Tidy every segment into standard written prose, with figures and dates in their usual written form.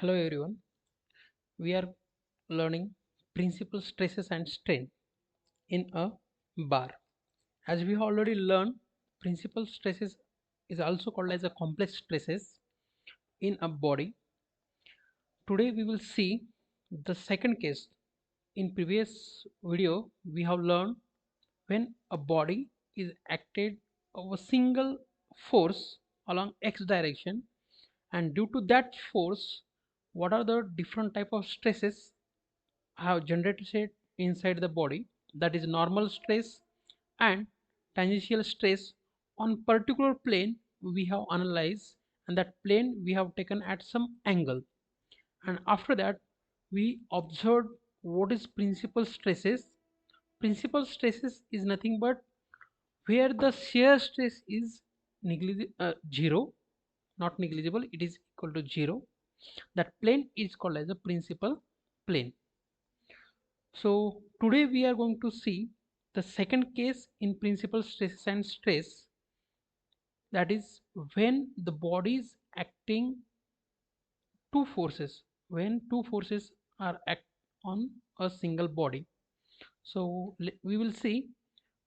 Hello everyone. We are learning principal stresses and strain in a bar. As we already learned, principal stresses is also called as a complex stresses in a body. Today we will see the second case. In previous video we have learned when a body is acted of a single force along x direction, and due to that force what are the different type of stresses have generated inside the body, that is normal stress and tangential stress on particular plane we have analyzed, and that plane we have taken at some angle, and after that we observed what is principal stresses. Principal stresses is nothing but where the shear stress is zero, not negligible, it is equal to zero. That plane is called as a principal plane. So today we are going to see the second case in principal stresses and stress, that is when the body is acting two forces, when two forces are act on a single body. So we will see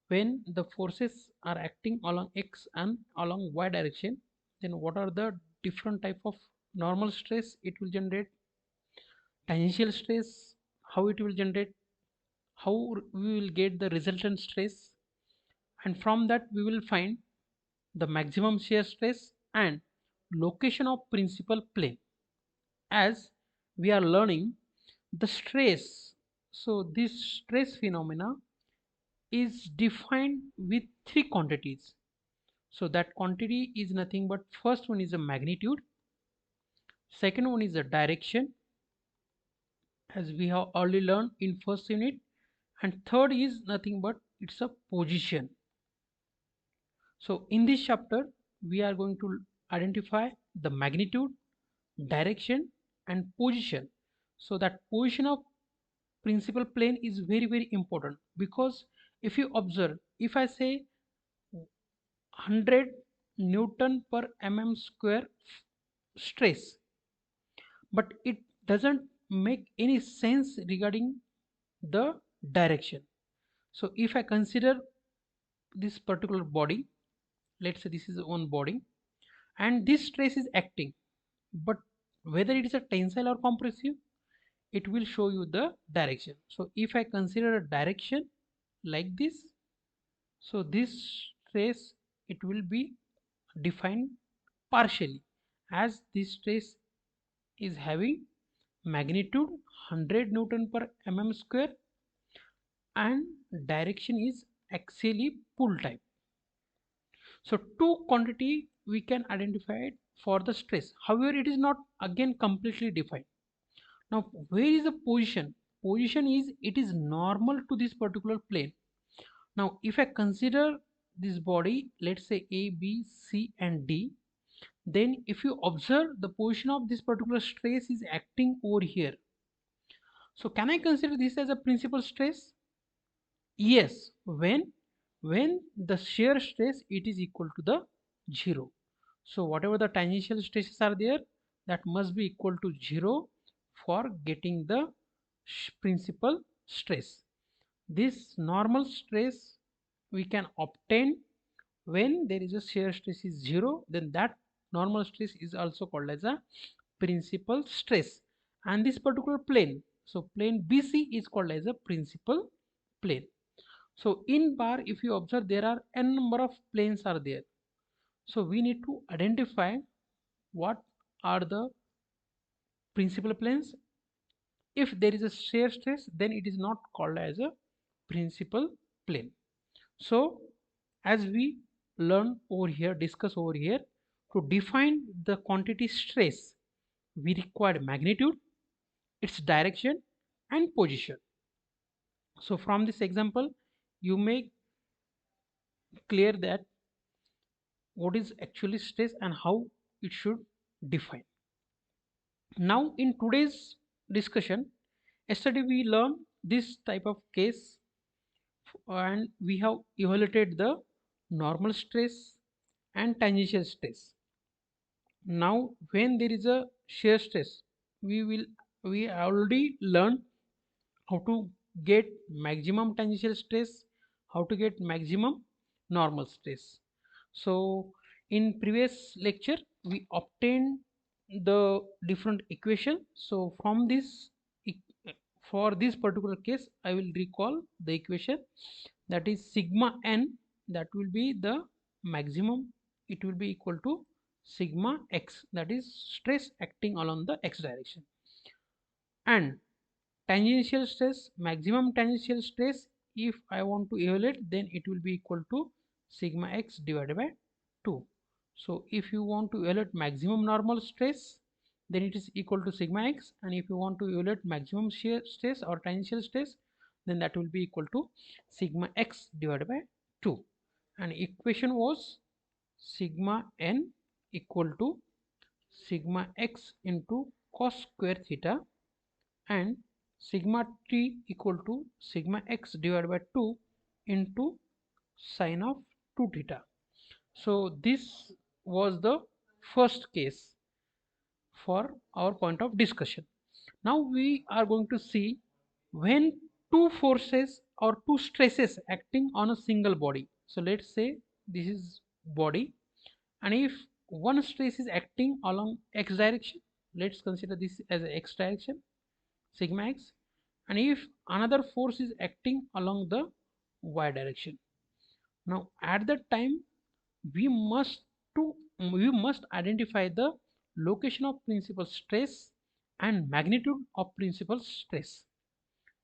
when the forces are acting along x and along y direction, then what are the different type of normal stress it will generate, tangential stress, how it will generate, how we will get the resultant stress, and from that we will find the maximum shear stress and location of principal plane. As we are learning the stress, so this stress phenomena is defined with three quantities. So that quantity is nothing but first one is a magnitude, second one is a direction, as we have already learned in first unit, and third is nothing but it's a position. So in this chapter we are going to identify the magnitude, direction and position. So that position of principal plane is very important, because if you observe, if I say 100 Newton per mm square stress, but it doesn't make any sense regarding the direction. So if I consider this particular body, let's say this is one body, and this stress is acting, but whether it is a tensile or compressive, it will show you the direction. So if I consider a direction like this, so this stress it will be defined partially, as this stress is having magnitude 100 Newton per mm square and direction is axially pull type. So two quantity we can identify it for the stress, however it is not again completely defined. Now where is the position? Position is, it is normal to this particular plane. Now if I consider this body, let's say A, B, C and D, then if you observe the position of this particular stress is acting over here. So can I consider this as a principal stress? Yes, when the shear stress it is equal to the 0. So whatever the tangential stresses are there, that must be equal to 0 for getting the principal stress. This normal stress we can obtain when there is a shear stress is 0, then that normal stress is also called as a principal stress, and this particular plane, so plane BC is called as a principal plane. So in bar if you observe there are n number of planes are there, so we need to identify what are the principal planes. If there is a shear stress, then it is not called as a principal plane. So as we learn over here, discuss over here, to define the quantity stress we require magnitude, its direction and position. So from this example you may clear that what is actually stress and how it should define. Now in today's discussion, yesterday we learned this type of case and we have evaluated the normal stress and tangential stress. Now when there is a shear stress, we already learned how to get maximum tangential stress, how to get maximum normal stress. So in previous lecture we obtained the different equation. So from this for this particular case I will recall the equation, that is sigma n, that will be the maximum, it will be equal to sigma x, that is stress acting along the x direction, and tangential stress, maximum tangential stress, if I want to evaluate, then it will be equal to sigma x divided by 2. So if you want to evaluate maximum normal stress, then it is equal to sigma x, and if you want to evaluate maximum shear stress or tangential stress, then that will be equal to sigma x divided by 2. And equation was sigma n equal to sigma x into cos square theta, and sigma t equal to sigma x divided by 2 into sine of 2 theta. So this was the first case for our point of discussion. Now we are going to see when two forces or two stresses acting on a single body. So let's say this is body, and if one stress is acting along x direction, let's consider this as a x direction, sigma x, and if another force is acting along the y direction. Now at that time we must we must identify the location of principal stress and magnitude of principal stress.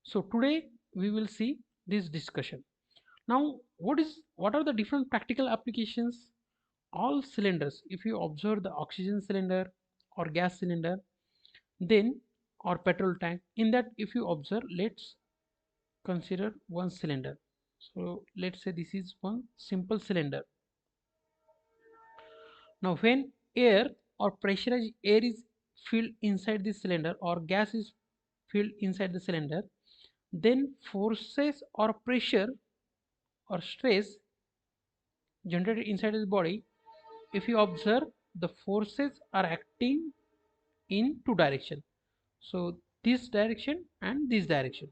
So today we will see this discussion. Now what are the different practical applications? All cylinders, if you observe the oxygen cylinder or gas cylinder, then or petrol tank, in that if you observe, let's consider one cylinder. So let's say this is one simple cylinder. Now when air or pressurized air is filled inside the cylinder or gas is filled inside the cylinder, then forces or pressure or stress generated inside the body, if you observe, the forces are acting in two direction, so this direction and this direction.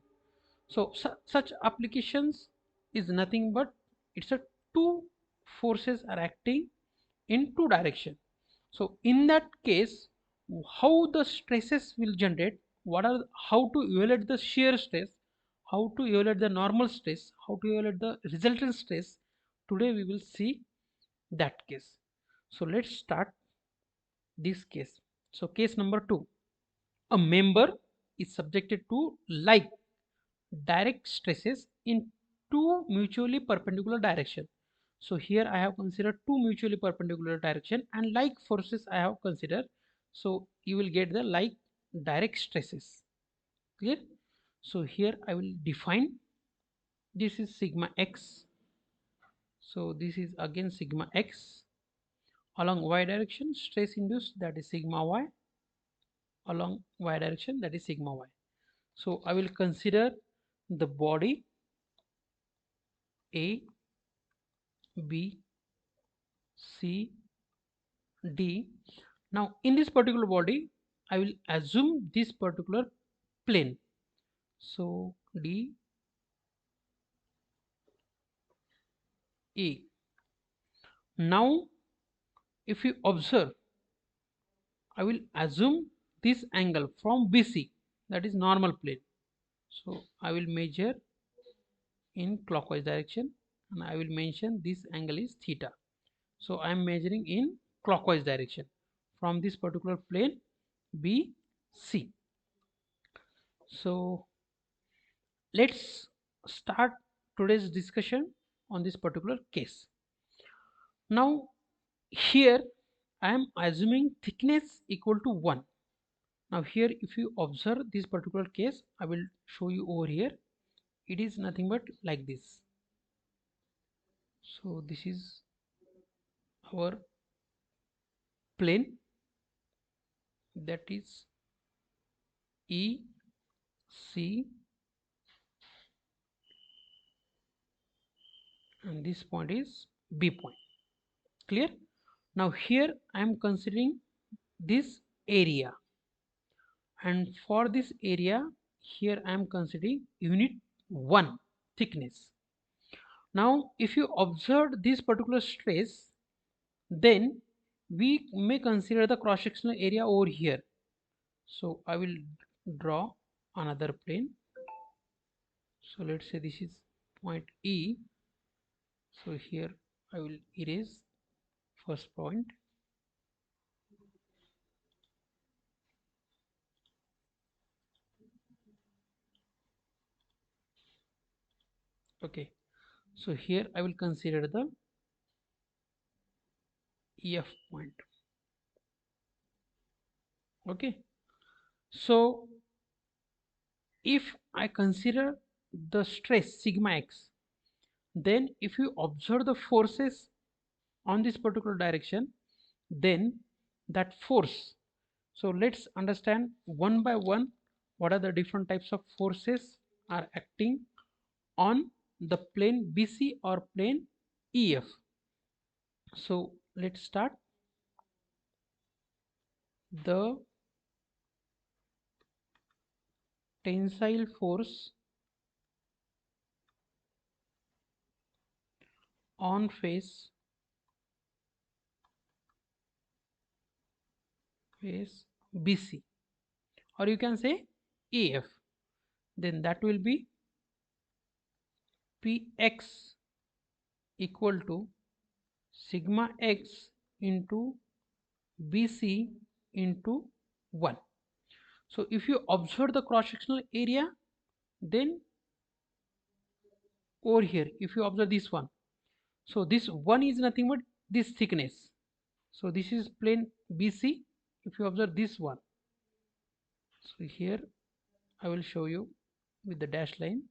So such applications is nothing but it's a two forces are acting in two direction. So in that case, how the stresses will generate, what are, how to evaluate the shear stress, how to evaluate the normal stress, how to evaluate the resultant stress, today we will see that case. So let's start this case. So case number 2, a member is subjected to like direct stresses in two mutually perpendicular direction. So here I have considered two mutually perpendicular direction and like forces I have considered. So you will get the like direct stresses. Clear? So here I will define, this is sigma x. So this is again sigma x. Along y direction stress induced, that is sigma y. Along y direction, that is sigma y. So I will consider the body A, B, C, D. Now in this particular body I will assume this particular plane. So D, E. Now if you observe, I will assume this angle from BC, that is normal plane. So I will measure in clockwise direction and I will mention this angle is theta. So I am measuring in clockwise direction from this particular plane BC. So let's start today's discussion on this particular case. Now here I am assuming thickness equal to 1. Now here if you observe this particular case, I will show you over here, it is nothing but like this. So this is our plane, that is E, C, and this point is B point. Clear? Now here I am considering this area, and for this area here I am considering unit 1 thickness. Now if you observe this particular stress, then we may consider the cross sectional area over here. So I will draw another plane. So let's say this is point E. So here I will erase first point. Okay, so here I will consider the EF point. Okay, so if I consider the stress sigma x, then if you observe the forces on this particular direction, then that force, so let's understand one by one what are the different types of forces are acting on the plane BC or plane EF. So let's start. The tensile force on face BC, or you can say EF, then that will be Px equal to sigma x into BC into 1. So if you observe the cross sectional area, then over here if you observe this one, so this one is nothing but this thickness. So this is plane BC. If you observe this one, so here I will show you with the dash line.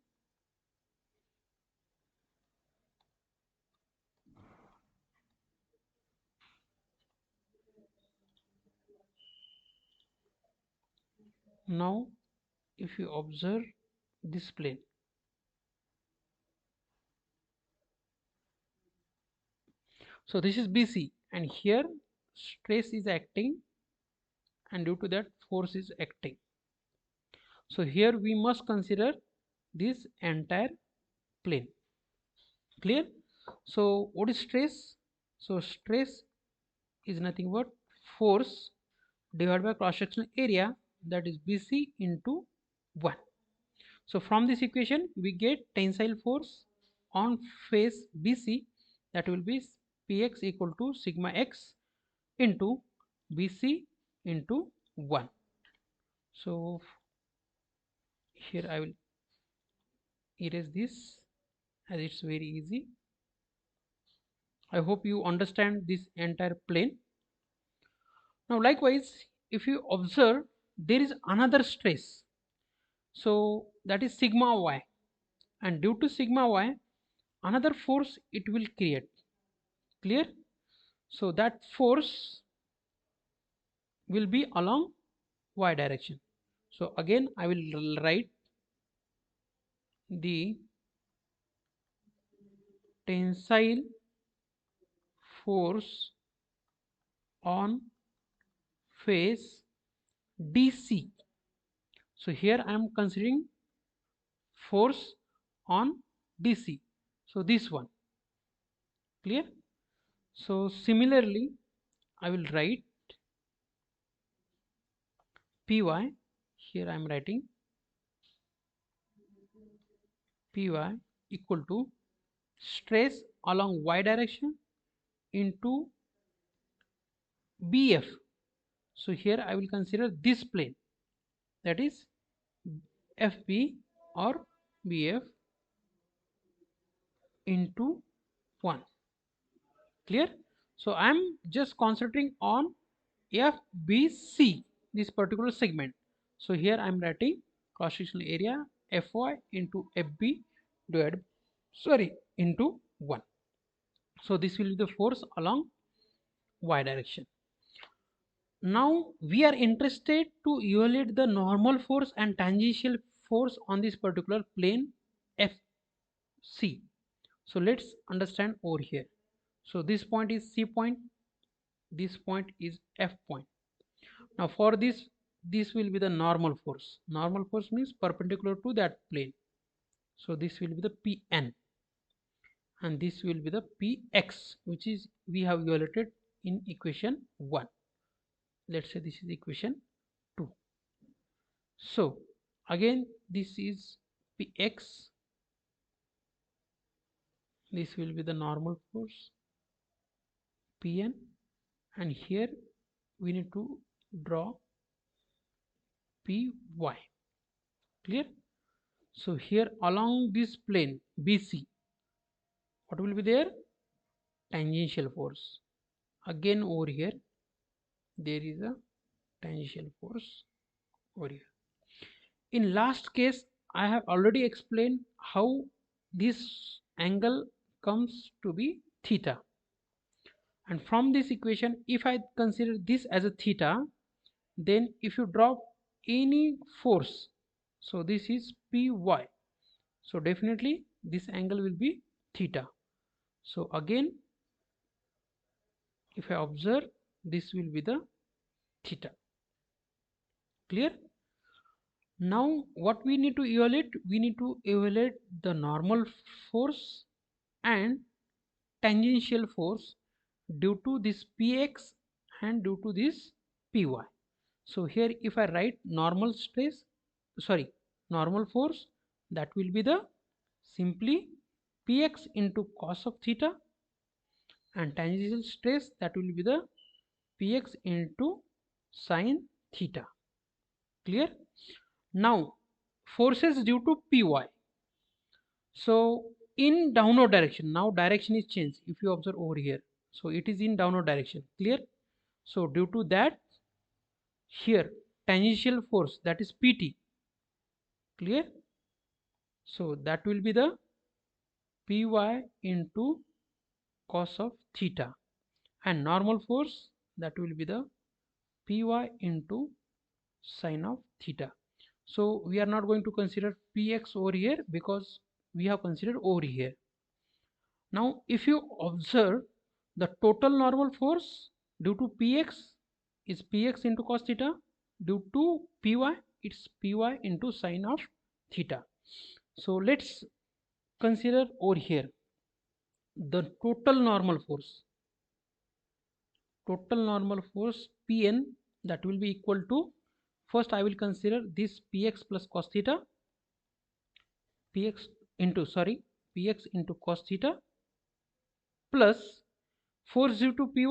Now if you observe this plane, so this is BC and here stress is acting and due to that force is acting. So here we must consider this entire plane. Clear? So what is stress? So stress is nothing but force divided by cross sectional area, that is BC into 1. So from this equation we get tensile force on face BC, that will be Px equal to sigma x into BC into 1. So here I will erase this as it's very easy. I hope you understand this entire plane. Now likewise if you observe, there is another stress, so that is sigma y, and due to sigma y another force it will create. Clear? So that force will be along y direction. So again I will write the tensile force on face DC. So here I am considering force on DC, so this one. Clear? So similarly I will write Py, here I am writing Py equal to stress along y direction into BF. So here I will consider this plane, that is FB or BF into 1. Clear? So I am just concentrating on FBC, this particular segment. So here I am writing cross sectional area Fy into FB divided into 1. So this will be the force along y direction. Now we are interested to evaluate the normal force and tangential force on this particular plane FC. So let's understand over here. So this point is C point, this point is F point. Now for this this will be the normal force. Normal force means perpendicular to that plane. So this will be the Pn, and this will be the Px, which is we have evaluated in equation 1. Let's say this is equation 2. So again this is Px, this will be the normal force Pn, and here we need to draw Py. Clear? So here along this plane BC, what will be there? Tangential force. Again over here there is a tangential force over here. In last case I have already explained how this angle comes to be theta, and from this equation if I consider this as a theta, then if you drop any force, so this is Py, so definitely this angle will be theta. So again if I observe, this will be the theta. Clear? Now what we need to evaluate? We need to evaluate the normal force and tangential force due to this Px and due to this Py. So here if I write normal force, that will be the simply Px into cos of theta, and tangential stress, that will be the Px into sin theta. Clear? Now forces due to Py. So in downward direction, now direction is changed. If you observe over here, so it is in downward direction. Clear? So due to that, here tangential force, that is Pt. Clear? So that will be the Py into cos of theta, and normal force, that will be the Py into sin of theta. So we are not going to consider Px over here because we have considered over here. Now if you observe, the total normal force due to Px is Px into cos theta, due to Py it's Py into sin of theta. So let's consider over here the total normal force. Total normal force Pn, that will be equal to, first I will consider this Px plus cos theta, Px into cos theta plus force due to Py,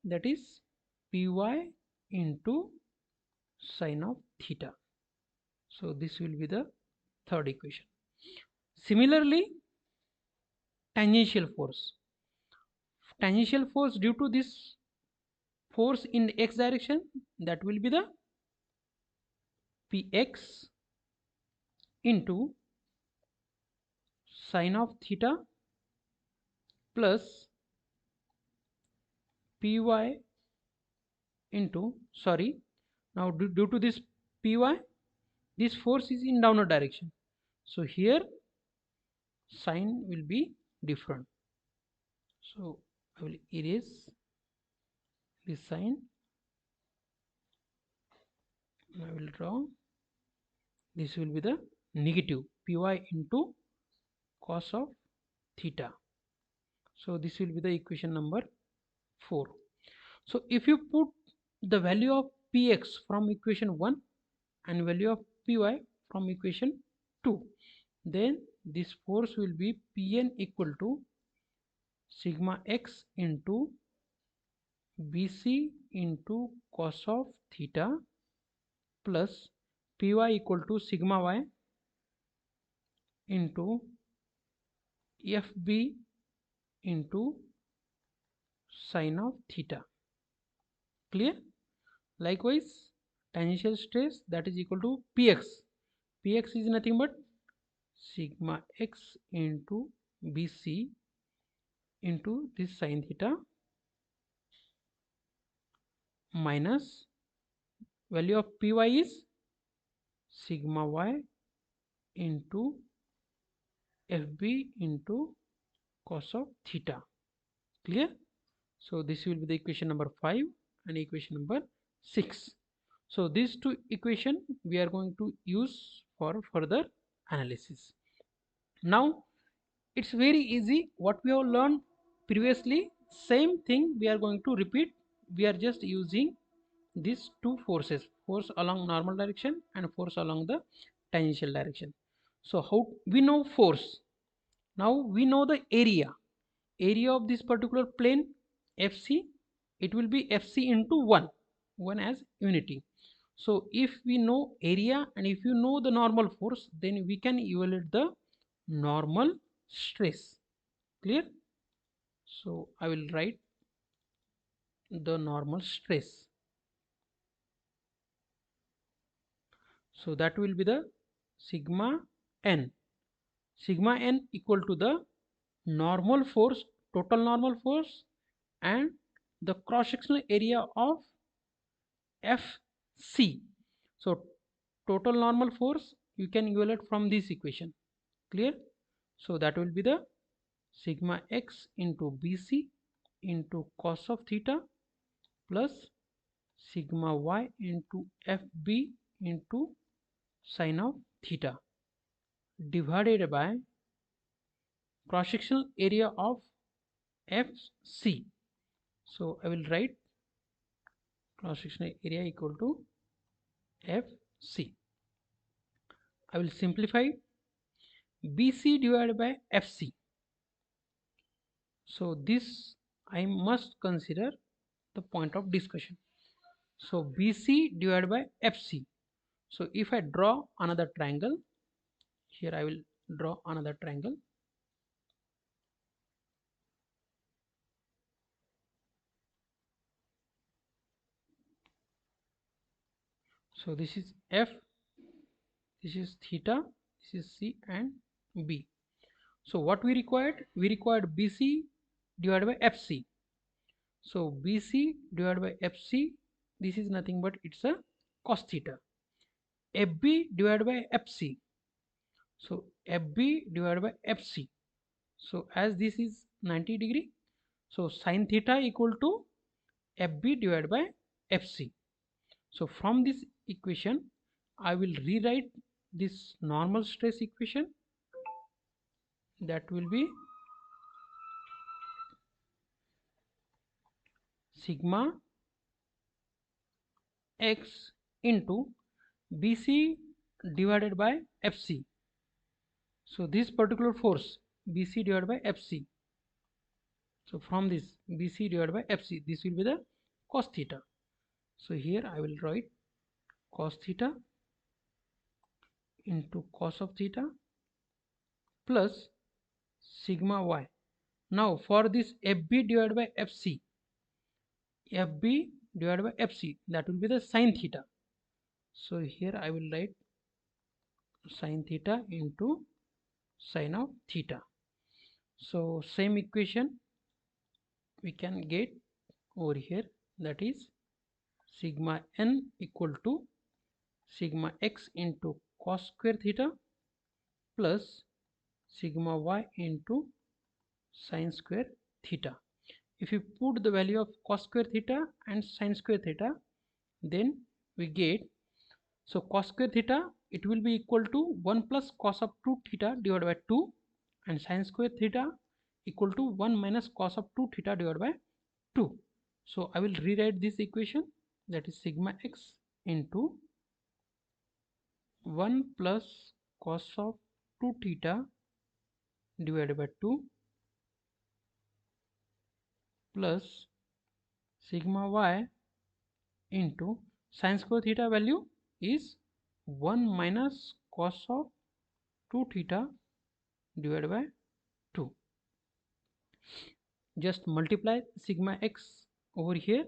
that is Py into sin of theta. So this will be the third equation. Similarly, tangential force due to this force in x direction, that will be the Px into sin of theta plus Py into, now due to this Py, this force is in downward direction, so here sign will be different. So I will erase this sign. I will draw, this will be the negative Py into cos of theta. So this will be the equation number 4. So if you put the value of Px from equation 1 and value of Py from equation 2, then this force will be Pn equal to sigma x into Bc into cos of theta plus Py equal to sigma y into Fb into sin of theta. Clear? Likewise, tangential stress, that is equal to Px. Px is nothing but sigma x into Bc into this sin theta minus value of Py is sigma y into Fb into cos of theta. Clear? So this will be the equation number 5 and equation number 6. So these two equation we are going to use for further analysis. Now it's very easy, what we have learned previously, same thing we are going to repeat. We are just using these two forces, force along normal direction and force along the tangential direction. So how we know force? Now we know the area of this particular plane, FC. It will be FC into 1 as unity. So if we know area and if you know the normal force, then we can evaluate the normal stress. Clear? So I will write the normal stress. So that will be the sigma n. Sigma n equal to the normal force, total normal force, and the cross sectional area of FC. So total normal force you can evaluate from this equation. Clear? So that will be the sigma x into BC into cos of theta plus sigma y into FB into sin of theta divided by cross sectional area of FC. So I will write cross sectional area equal to FC. I will simplify BC divided by FC. So this I must consider the point of discussion. So BC divided by FC. So if I draw another triangle, here I will draw another triangle. So this is F, this is theta, this is C and B. So what we required? We required BC divided by FC. So BC divided by FC, this is nothing but it's a cos theta. FB divided by FC. So FB divided by FC. So as this is 90 degree, so sin theta equal to FB divided by FC. So from this equation, I will rewrite this normal stress equation. That will be sigma x into BC divided by FC. So this particular force BC divided by FC. So from this BC divided by FC, this will be the cos theta. So here I will write cos theta into cos of theta plus sigma y. Now for this FB divided by FC, FB divided by FC, that will be the sin theta. So here I will write sin theta into sin of theta. So same equation we can get over here, that is sigma n equal to sigma x into cos square theta plus sigma y into sin square theta. If you put the value of cos square theta and sin square theta, then we get, so cos square theta, it will be equal to 1 plus cos of 2 theta divided by 2, and sin square theta equal to 1 minus cos of 2 theta divided by 2. So I will rewrite this equation, that is sigma x into 1 plus cos of 2 theta divided by 2 plus sigma y into sin square theta value is 1 minus cos of 2 theta divided by 2. Just multiply sigma x over here,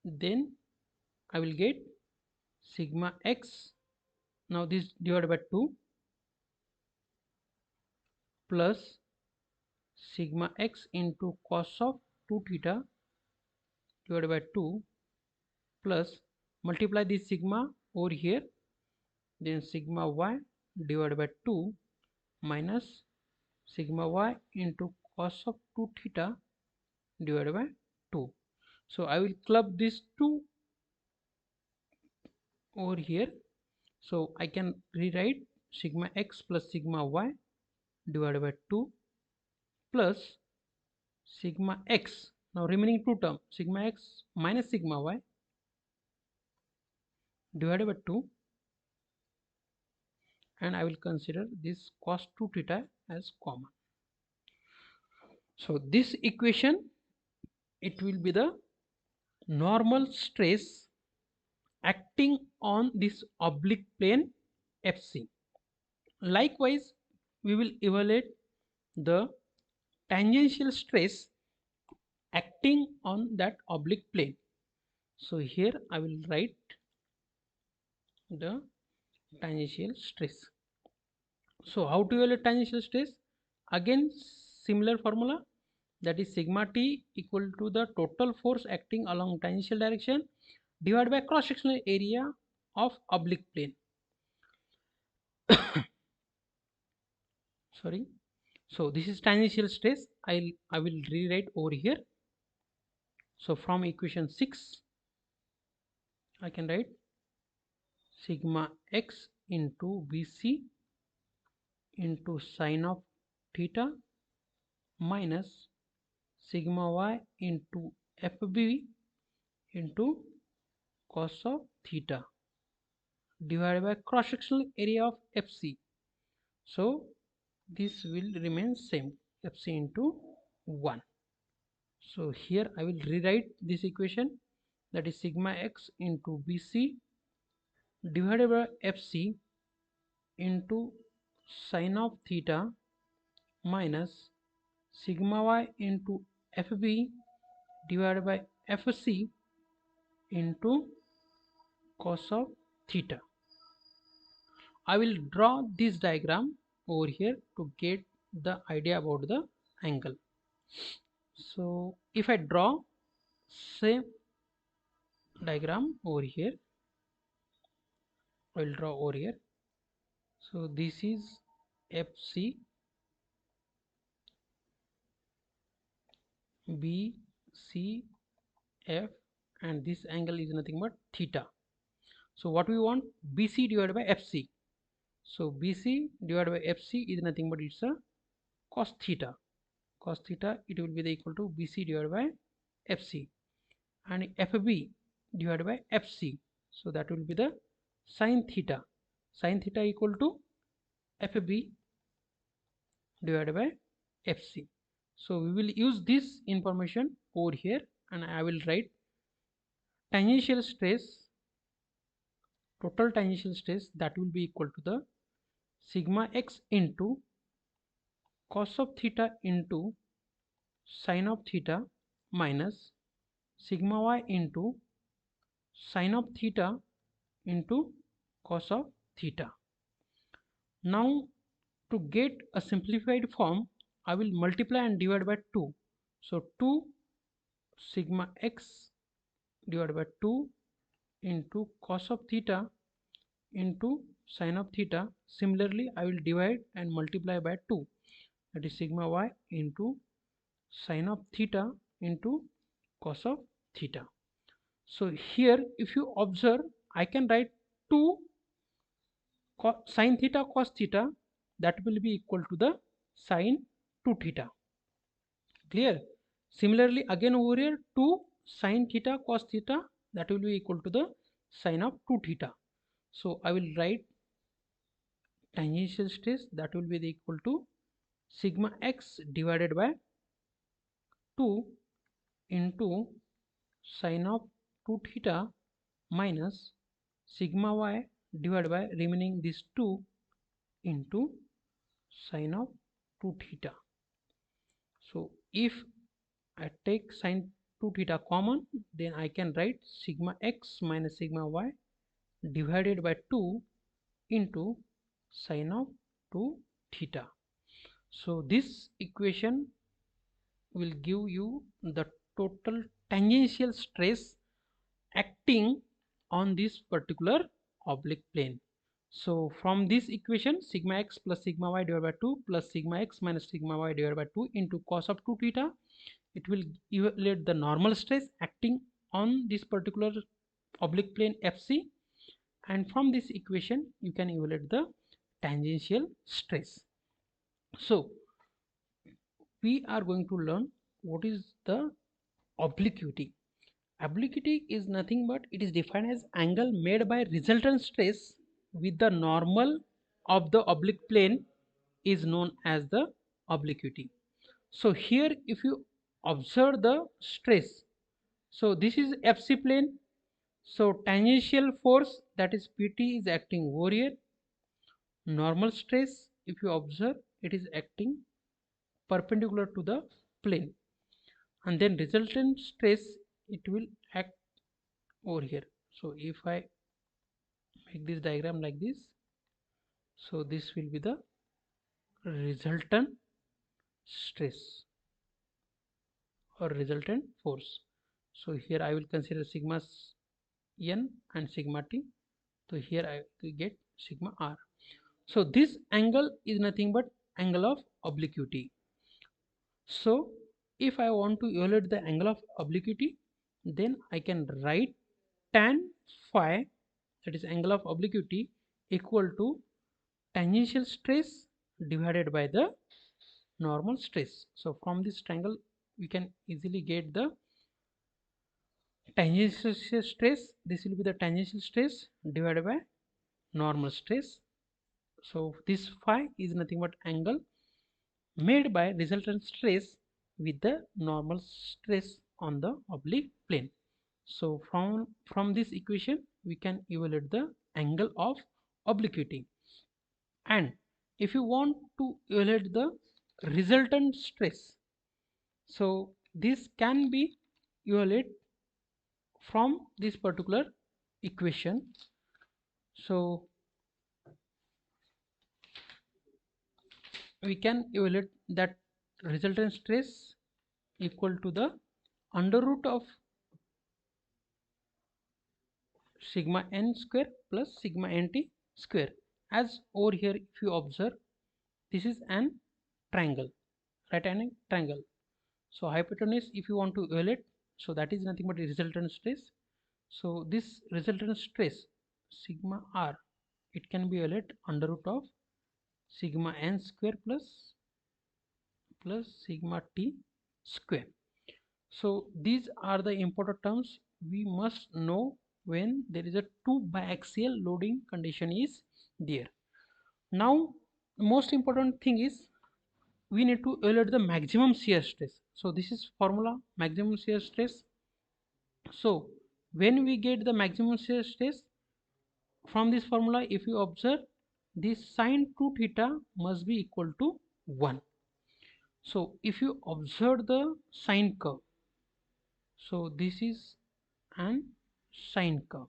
then I will get sigma x, now this divided by 2 plus sigma x into cos of 2 theta divided by 2 plus multiply this sigma over here, then sigma y divided by 2 minus sigma y into cos of 2 theta divided by 2. So I will club these two over here. So I can rewrite sigma x plus sigma y divided by 2 plus sigma x, now remaining two term, sigma x minus sigma y divided by 2, and I will consider this cos 2 theta as common. So this equation, it will be the normal stress acting on this oblique plane FC. Likewise, we will evaluate the tangential stress acting on that oblique plane. So here I will write the tangential stress. So how to evaluate tangential stress? Again, similar formula, that is sigma t equal to the total force acting along tangential direction divided by cross sectional area of oblique plane. Sorry. So this is tangential stress. I will rewrite over here. So from equation 6 I can write sigma x into bc into sine of theta minus sigma y into fb into cos of theta divided by cross sectional area of fc. So this will remain same, fc into 1. So here I will rewrite this equation, that is sigma x into bc divided by fc into sine of theta minus sigma y into fb divided by fc into cos of theta. I will draw this diagram over here to get the idea about the angle. So if I draw same diagram over here, I will draw over here. So this is fc, b, c, f, and this angle is nothing but theta. So what we want, bc divided by fc. So bc divided by fc is nothing but it's a cos theta. Cos theta, it will be the equal to bc divided by fc, and fb divided by fc. So that will be the sin theta. Sin theta equal to fb divided by fc. So we will use this information over here, and I will write tangential stress, total tangential stress, that will be equal to the sigma x into cos of theta into sin of theta minus sigma y into sin of theta into cos of theta. Now to get a simplified form, I will multiply and divide by 2. So 2 sigma x divided by 2 into cos of theta into sin of theta. Similarly, I will divide and multiply by 2, that is sigma y into sin of theta into cos of theta. So here if you observe, I can write 2 sin theta cos theta, that will be equal to the sin 2 theta. Clear? Similarly again over here 2 sin theta cos theta, that will be equal to the sin of 2 theta. So I will write tangential stress, that will be equal to sigma x divided by 2 into sin of 2 theta minus sigma y divided by remaining this 2 into sin of 2 theta. So if I take sin 2 theta common, then I can write sigma x minus sigma y divided by 2 into sin of 2 theta. So this equation will give you the total tangential stress acting on this particular oblique plane. So from this equation, sigma x plus sigma y divided by 2 plus sigma x minus sigma y divided by 2 into cos of 2 theta, it will evaluate the normal stress acting on this particular oblique plane FC, and from this equation you can evaluate the tangential stress. So we are going to learn what is the obliquity. Obliquity is nothing but it is defined as angle made by resultant stress with the normal of the oblique plane is known as the obliquity. So here if you observe the stress, so this is FC plane, so tangential force that is PT is acting over here. Normal stress if you observe it is acting perpendicular to the plane, and then resultant stress it will act over here. So if I make this diagram like this, so this will be the resultant stress or resultant force. So here I will consider sigma n and sigma t. So here I will get sigma r. So this angle is nothing but angle of obliquity. So if I want to evaluate the angle of obliquity, then I can write tan phi, that is angle of obliquity, equal to tangential stress divided by the normal stress. So from this triangle we can easily get the tangential stress. This will be the tangential stress divided by normal stress. So this phi is nothing but angle made by resultant stress with the normal stress on the oblique plane. So from this equation we can evaluate the angle of obliquity. And if you want to evaluate the resultant stress, so this can be evaluated from this particular equation. So we can evaluate that resultant stress equal to the under root of sigma n square plus sigma nt square. As over here if you observe, this is an triangle, right angle triangle. So hypotenuse if you want to evaluate, so that is nothing but resultant stress. So this resultant stress sigma r, it can be evaluated under root of sigma n square plus sigma t square. So these are the important terms we must know when there is a two biaxial loading condition is there. Now most important thing is we need to evaluate the maximum shear stress. So this is formula maximum shear stress. So when we get the maximum shear stress from this formula, if you observe, this sine 2 theta must be equal to 1. So if you observe the sine curve, so this is an sine curve.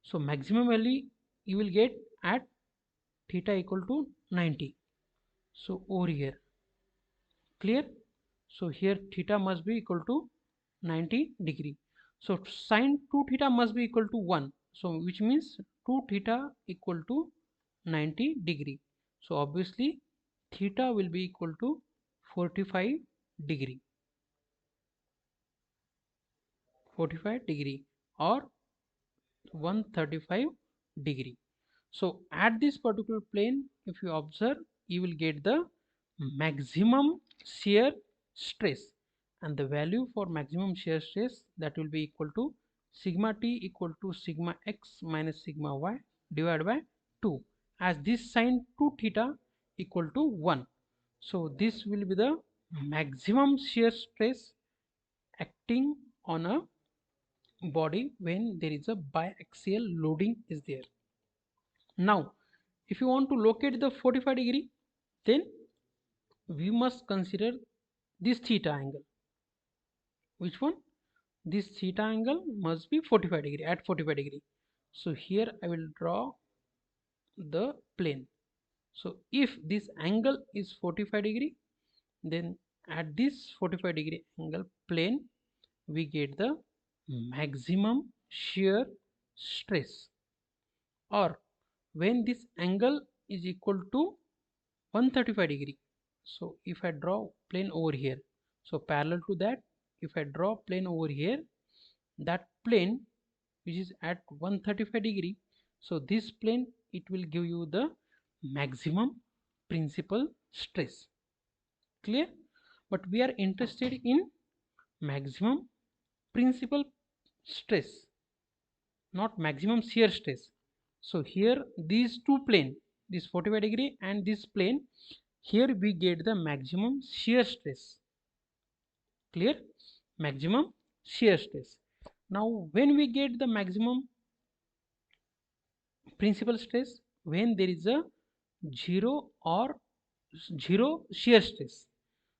So maximum value you will get at theta equal to 90. So over here, clear? So here theta must be equal to 90 degree. So sine 2 theta must be equal to 1. So which means 2 theta equal to 90 degree. So obviously theta will be equal to 45 degree. 45 degree or 135 degree. So at this particular plane if you observe, you will get the maximum shear stress, and the value for maximum shear stress that will be equal to sigma t equal to sigma x minus sigma y divided by 2, as this sine 2 theta equal to 1. So this will be the maximum shear stress acting on a body when there is a biaxial loading is there. Now if you want to locate the 45 degree, then we must consider this theta angle. Which one? This theta angle must be 45 degree, at 45 degree. So here I will draw the plane. So if this angle is 45 degree, then at this 45 degree angle plane we get the maximum shear stress, or when this angle is equal to 135 degree. So if I draw plane over here, so parallel to that if I draw plane over here, that plane which is at 135 degree, So this plane, it will give you the maximum principal stress. Clear? But we are interested in maximum principal stress, not maximum shear stress. So here these two plane, this 45 degree and this plane, here we get the maximum shear stress. Clear? Maximum shear stress. Now when we get the maximum principal stress, when there is a zero or zero shear stress.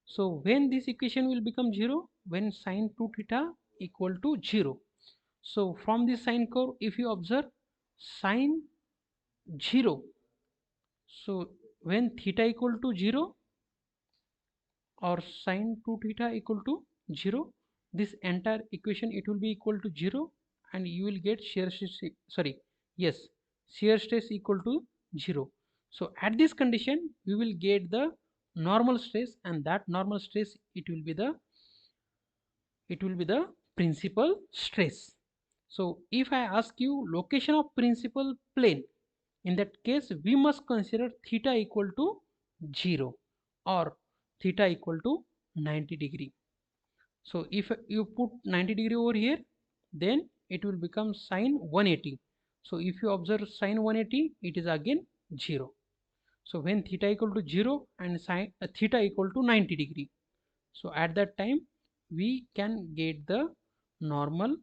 So when this equation will become 0, when sine 2 theta equal to 0. So from this sine curve, if you observe sine 0, so when theta equal to 0 or sine 2 theta equal to 0, this entire equation, it will be equal to 0, and you will get shear stress, sorry, yes, shear stress equal to 0. So at this condition we will get the normal stress, and that normal stress, it will be the principal stress. So if I ask you location of principal plane, in that case we must consider theta equal to 0 or theta equal to 90 degree. So if you put 90 degree over here, then it will become sine 180. So if you observe sine 180, it is again 0. So when theta equal to 0 and sine theta equal to 90 degree, so at that time we can get the normal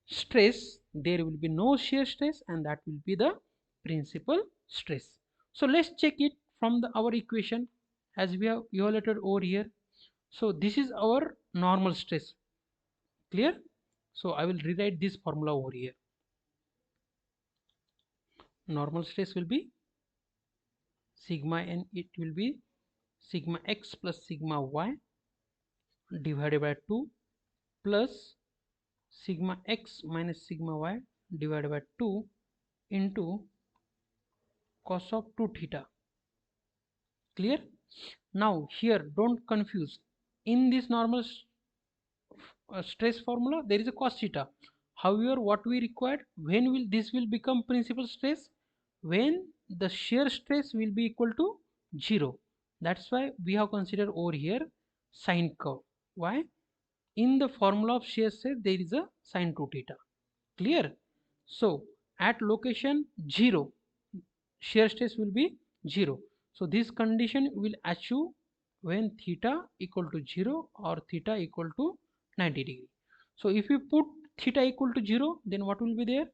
stress. There will be no shear stress, and that will be the principal stress. So let's check it from our equation as we have evaluated over here. So this is our normal stress. Clear? So I will rewrite this formula over here. Normal stress will be sigma n, it will be sigma x plus sigma y divided by 2 plus sigma x minus sigma y divided by 2 into cos of 2 theta. Clear? Now here don't confuse, in this normal stress formula there is a cos theta. However, what we required, when will this will become principal stress, when the shear stress will be equal to 0. That's why we have considered over here sine curve. Why? In the formula of shear stress there is a sine 2 theta. Clear? So at location 0, shear stress will be 0. So this condition will achieve when theta equal to 0 or theta equal to 90 degree. So if you put theta equal to 0, then what will be there?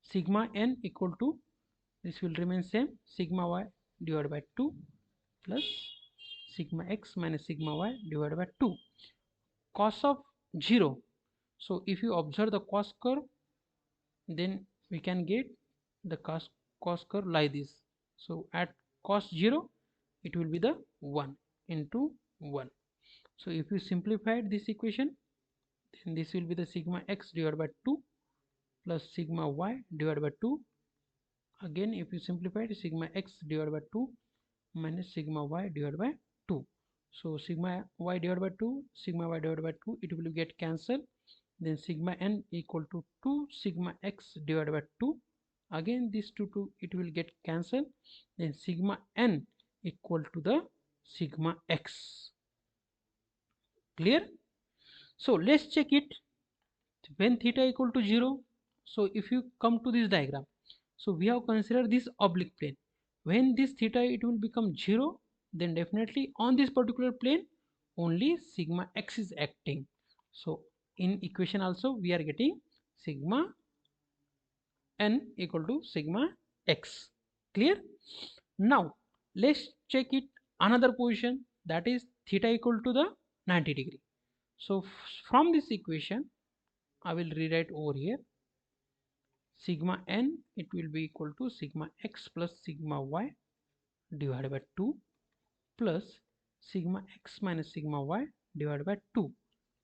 Sigma n equal to, this will remain same, sigma y divided by 2 plus sigma x minus sigma y divided by 2. Cos of 0. So if you observe the cos curve, then we can get the cos curve like this. So at cos 0, it will be the 1 into 1. So if you simplify this equation, then this will be the sigma x divided by 2 plus sigma y divided by 2. Again if you simplify it, sigma x divided by 2 minus sigma y divided by 2. So sigma y divided by 2, sigma y divided by 2, it will get cancelled. Then sigma n equal to 2 sigma x divided by 2. Again this 2 it will get cancelled. Then sigma n equal to the sigma x. Clear? So let's check it when theta equal to 0. So if you come to this diagram, so we have considered this oblique plane. When this theta it will become 0, then definitely on this particular plane only sigma x is acting. So in equation also we are getting sigma n equal to sigma x. Clear? Now let's check it another position, that is theta equal to the 90 degree. So from this equation I will rewrite over here, sigma n it will be equal to sigma x plus sigma y divided by 2 plus sigma x minus sigma y divided by 2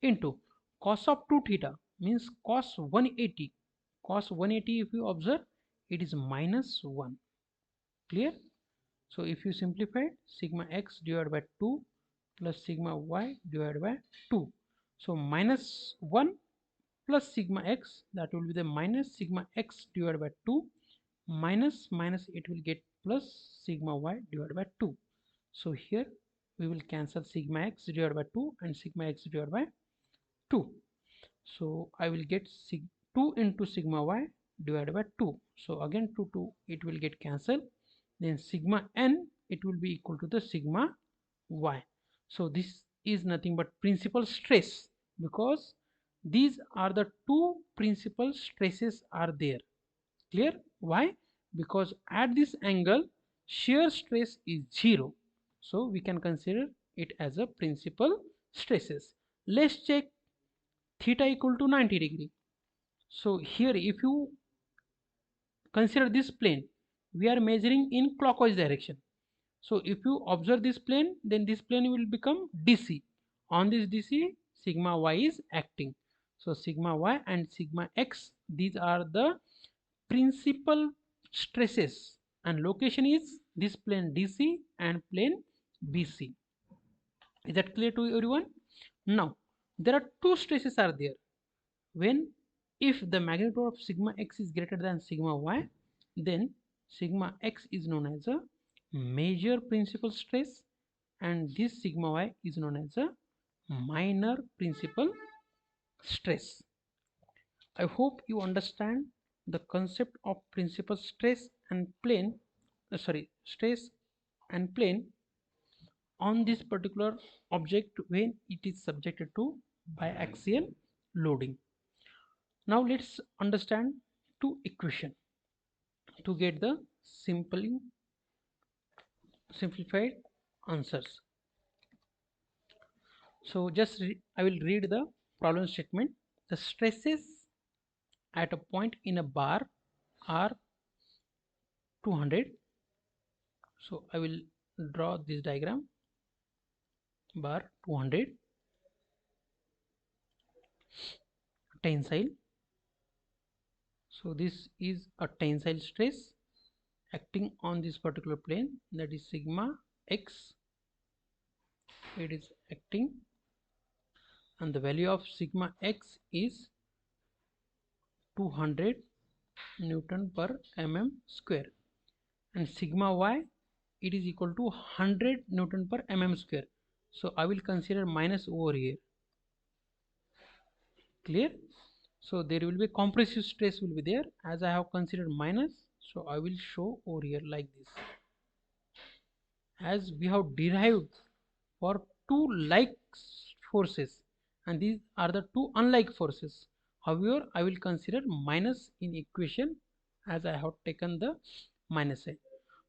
into cos of 2 theta, means cos 180. Cos 180 if you observe, it is minus 1. Clear? So if you simplify, sigma x divided by 2 plus sigma y divided by 2. So minus 1 plus sigma x, that will be the minus sigma x divided by 2, minus minus it will get plus sigma y divided by 2. So here we will cancel sigma x divided by 2 and sigma x divided by 2. So I will get 2 into sigma y divided by 2. So again 2 it will get cancelled. Then sigma n, it will be equal to the sigma y. So this is nothing but principal stress, because these are the two principal stresses are there. Clear? Why? Because at this angle shear stress is 0. So we can consider it as a principal stresses. Let's check theta equal to 90 degree. So here if you consider this plane, we are measuring in clockwise direction. So if you observe this plane, then this plane will become DC. On this DC, sigma y is acting. So sigma y and sigma x, these are the principal stresses, and location is this plane DC and plane BC. Is that clear to everyone? Now there are two stresses are there. When if the magnitude of sigma x is greater than sigma y, then sigma x is known as a major principal stress and this sigma y is known as a minor principal stress. I hope you understand the concept of principal stress and plane, stress and plane on this particular object when it is subjected to biaxial loading. Now let's understand two equation to get the simplified answers. So just I will read the problem statement. The stresses at a point in a bar are 200. So I will draw this diagram. Bar 200, tensile. So this is a tensile stress acting on this particular plane, that is sigma x. It is acting and the value of sigma x is 200 Newton per mm square, and sigma y, it is equal to 100 Newton per mm square. So I will consider minus over here. Clear? So there will be compressive stress will be there, as I have considered minus, so I will show over here like this. As we have derived for two like forces and these are the two unlike forces, however I will consider minus in equation as I have taken the minus sign.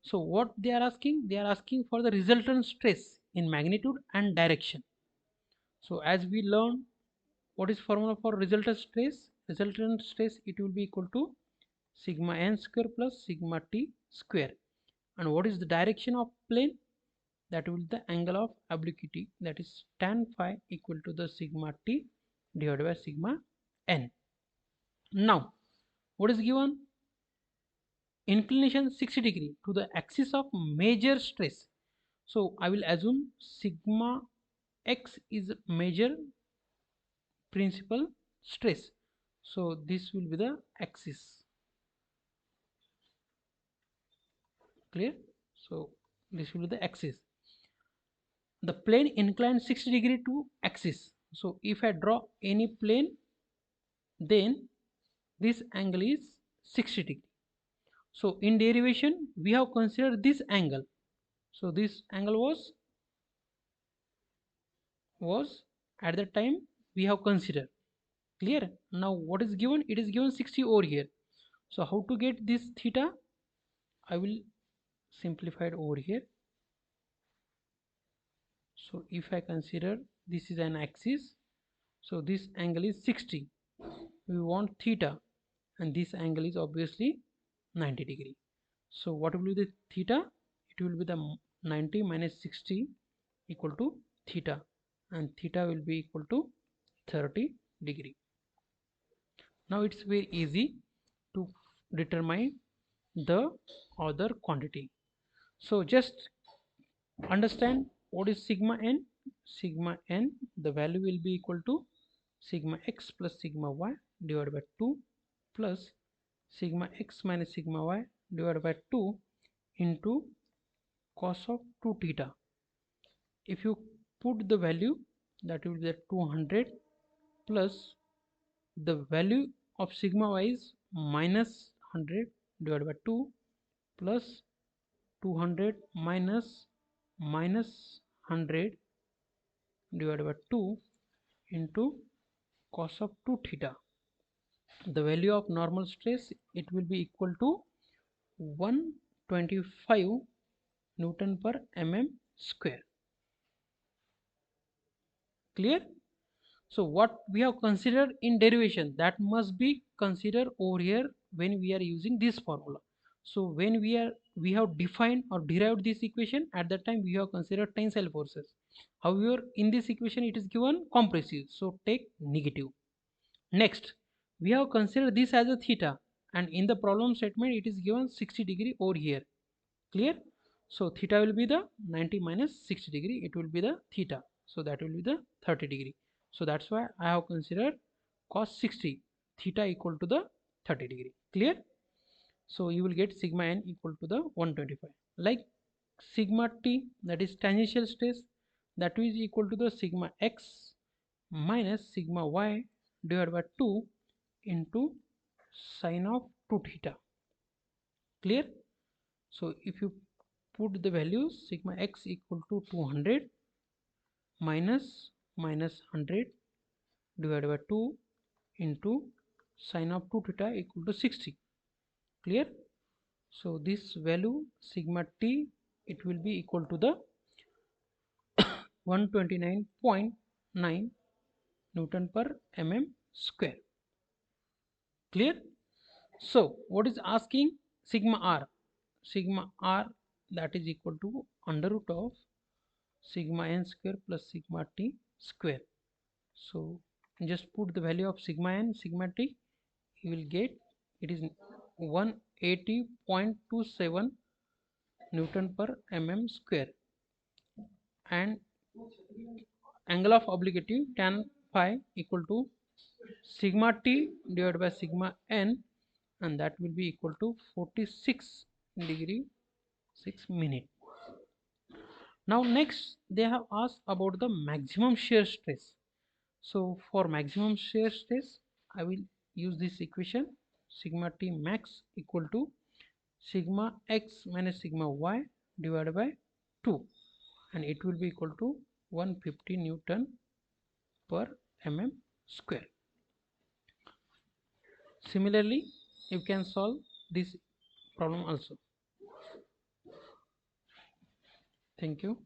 So what they are asking? They are asking for the resultant stress in magnitude and direction. So as we learn, what is formula for resultant stress? Resultant stress, it will be equal to sigma n square plus sigma t square. And what is the direction of plane? That will be the angle of obliquity, that is tan phi equal to the sigma t divided by sigma n. Now what is given? Inclination 60 degree to the axis of major stress. So I will assume sigma x is major principal stress. So this will be the axis. Clear? So this will be the axis. The plane inclined 60 degree to axis. So if I draw any plane, then this angle is 60 degree. So in derivation we have considered this angle. So this angle was at the time we have considered. Clear? Now what is given? It is given 60 over here. So how to get this theta? I will simplify it over here. So if I consider this is an axis, so this angle is 60. We want theta and this angle is obviously 90 degree. So what will be the theta? It will be the 90 minus 60 equal to theta, and theta will be equal to 30 degree. Now it's very easy to determine the other quantity. So just understand what is sigma n. Sigma n, the value will be equal to sigma x plus sigma y divided by 2 plus sigma x minus sigma y divided by 2 into cos of 2 theta. If you put the value, that will be 200 plus the value of sigma y is minus 100 divided by 2 plus 200 minus minus 100 divided by 2 into cos of 2 theta. The value of normal stress, it will be equal to 125 Newton per mm square. Clear? So what we have considered in derivation, that must be considered over here when we are using this formula. So when we have defined or derived this equation, at that time we have considered tensile forces. However, in this equation it is given compressive, so take negative. Next, we have considered this as a theta, and in the problem statement it is given 60 degree over here. Clear? So theta will be the 90 minus 60 degree, it will be the theta, so that will be the 30 degree. So that's why I have considered cos 60, theta equal to the 30 degree. Clear? So you will get sigma n equal to the 125. Like sigma t, that is tangential stress, that is equal to the sigma x minus sigma y divided by 2 into sine of 2 theta. Clear? So if you put the values, sigma x equal to 200 minus minus 100 divided by 2 into sine of 2 theta equal to 60. Clear? So this value sigma t, it will be equal to the 129.9 Newton per mm square. Clear? So what is asking? Sigma r. Sigma r, that is equal to under root of sigma n square plus sigma t square. So just put the value of sigma n, sigma t, you will get it is 180.27 Newton per mm square, and angle of obliquity tan phi equal to sigma t divided by sigma n, and that will be equal to 46 degree 6 minute. Now next they have asked about the maximum shear stress. So for maximum shear stress, I will use this equation, sigma t max equal to sigma x minus sigma y divided by 2, and it will be equal to 150 Newton per mm square. Similarly, you can solve this problem also. Thank you.